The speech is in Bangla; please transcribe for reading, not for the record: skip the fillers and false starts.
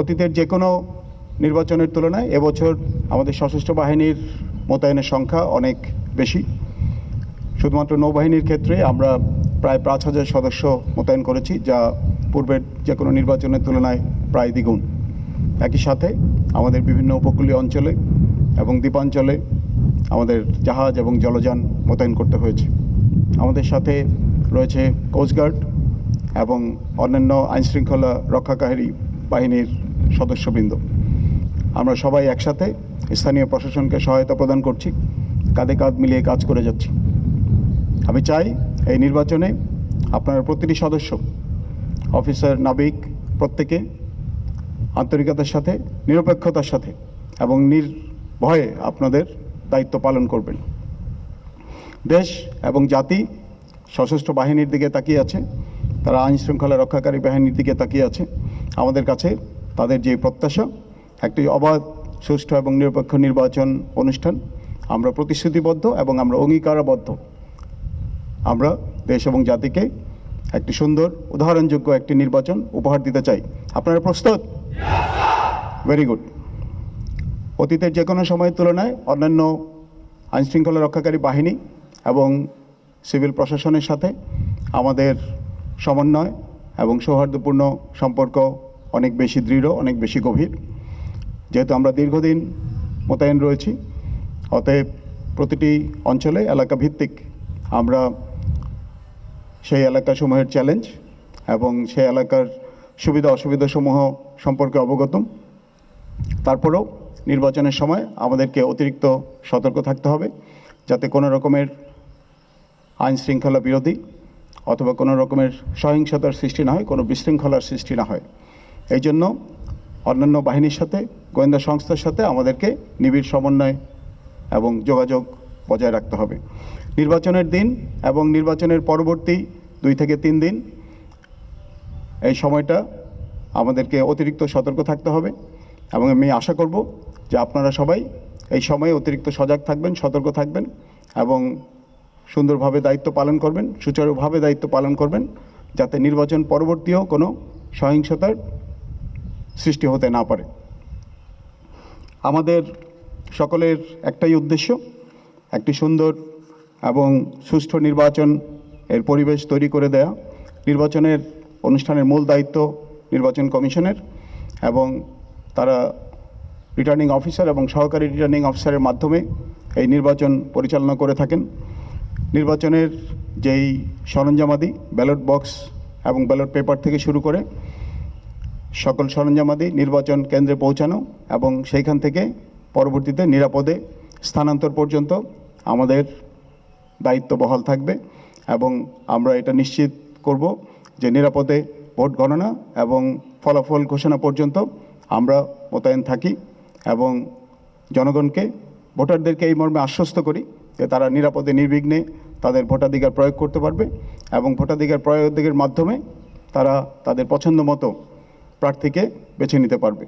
অতীতের যে কোনো নির্বাচনের তুলনায় এবছর আমাদের সশস্ত্র বাহিনীর মোতায়েনের সংখ্যা অনেক বেশি। শুধুমাত্র নৌবাহিনীর ক্ষেত্রে আমরা প্রায় ৫,০০০ সদস্য মোতায়েন করেছি, যা পূর্বের যে কোনো নির্বাচনের তুলনায় প্রায় দ্বিগুণ। একই সাথে আমাদের বিভিন্ন উপকূলীয় অঞ্চলে এবং দ্বীপাঞ্চলে আমাদের জাহাজ এবং জলযান মোতায়েন করতে হয়েছে। আমাদের সাথে রয়েছে কোস্টগার্ড এবং অন্যান্য আইনশৃঙ্খলা রক্ষাকারী বাহিনীর সদস্যবৃন্দ। আমরা সবাই একসাথে স্থানীয় প্রশাসনকে সহায়তা প্রদান করছি, কাঁধে কাঁধ মিলিয়ে কাজ করে যাচ্ছি। আমি চাই এই নির্বাচনে আপনারা প্রতিটি সদস্য, অফিসার, নাবিক প্রত্যেকে আন্তরিকতার সাথে, নিরপেক্ষতার সাথে এবং নির্ভয়ে আপনাদের দায়িত্ব পালন করবেন। দেশ এবং জাতি সশস্ত্র বাহিনীর দিকে তাকিয়ে আছে, তারা আইন শৃঙ্খলা রক্ষাকারী বাহিনীর দিকে তাকিয়ে আছে। আমাদের কাছে তাদের যে প্রত্যাশা, একটি অবাধ, সুষ্ঠু এবং নিরপেক্ষ নির্বাচন অনুষ্ঠান, আমরা প্রতিশ্রুতিবদ্ধ এবং আমরা অঙ্গীকারবদ্ধ। আমরা দেশ এবং জাতিকে একটি সুন্দর, উদাহরণযোগ্য একটি নির্বাচন উপহার দিতে চাই। আপনারা প্রস্তুত? Very good. অতীতের যে কোনো সময়ের তুলনায় অন্যান্য আইনশৃঙ্খলা রক্ষাকারী বাহিনী এবং সিভিল প্রশাসনের সাথে আমাদের সমন্বয় এবং সৌহার্দ্যপূর্ণ সম্পর্ক অনেক বেশি দৃঢ়, অনেক বেশি গভীর। যেহেতু আমরা দীর্ঘদিন মোতায়েন রয়েছি, অতএব প্রতিটি অঞ্চলে এলাকা ভিত্তিক আমরা সেই এলাকাসমূহের চ্যালেঞ্জ এবং সেই এলাকার সুবিধা অসুবিধাসমূহ সম্পর্কে অবগত। তারপরেও নির্বাচনের সময় আমাদেরকে অতিরিক্ত সতর্ক থাকতে হবে, যাতে কোনো রকমের আইন শৃঙ্খলা বিরোধী অথবা কোনো রকমের সহিংসতার সৃষ্টি না হয়, কোনো বিশৃঙ্খলার সৃষ্টি না হয়। এই জন্য অন্যান্য বাহিনীর সাথে, গোয়েন্দা সংস্থার সাথে আমাদেরকে নিবিড় সমন্বয় এবং যোগাযোগ বজায় রাখতে হবে। নির্বাচনের দিন এবং নির্বাচনের পরবর্তী 2 থেকে 3 দিন এই সময়টা আমাদেরকে অতিরিক্ত সতর্ক থাকতে হবে এবং আমি আশা করব যে আপনারা সবাই এই সময়ে অতিরিক্ত সজাগ থাকবেন, সতর্ক থাকবেন এবং সুন্দরভাবে দায়িত্ব পালন করবেন, সুচারুভাবে দায়িত্ব পালন করবেন, যাতে নির্বাচন পরবর্তীও কোনো সহিংসতার সৃষ্টি হতে না পারে। আমাদের সকলের একটাই উদ্দেশ্য, একটি সুন্দর এবং সুষ্ঠু নির্বাচন এর পরিবেশ তৈরি করে দেয়া। নির্বাচনের অনুষ্ঠানের মূল দায়িত্ব নির্বাচন কমিশনের এবং তারা রিটার্নিং অফিসার এবং সহকারী রিটার্নিং অফিসারের মাধ্যমে এই নির্বাচন পরিচালনা করে থাকেন। নির্বাচনের যেই সরঞ্জামাদি, ব্যালট বক্স এবং ব্যালট পেপার থেকে শুরু করে সকল সরঞ্জামাদি নির্বাচন কেন্দ্রে পৌঁছানো এবং সেইখান থেকে পরবর্তীতে নিরাপদে স্থানান্তর পর্যন্ত আমাদের দায়িত্ব বহাল থাকবে এবং আমরা এটা নিশ্চিত করব যে নিরাপদে ভোট গণনা এবং ফলাফল ঘোষণা পর্যন্ত আমরা মোতায়েন থাকি এবং জনগণকে, ভোটারদেরকে এই মর্মে আশ্বস্ত করি যে তারা নিরাপদে নির্বিঘ্নে তাদের ভোটাধিকার প্রয়োগ করতে পারবে এবং ভোটাধিকার প্রয়োগের মাধ্যমে তারা তাদের পছন্দ মতো প্রার্থীকে বেছে নিতে পারবে।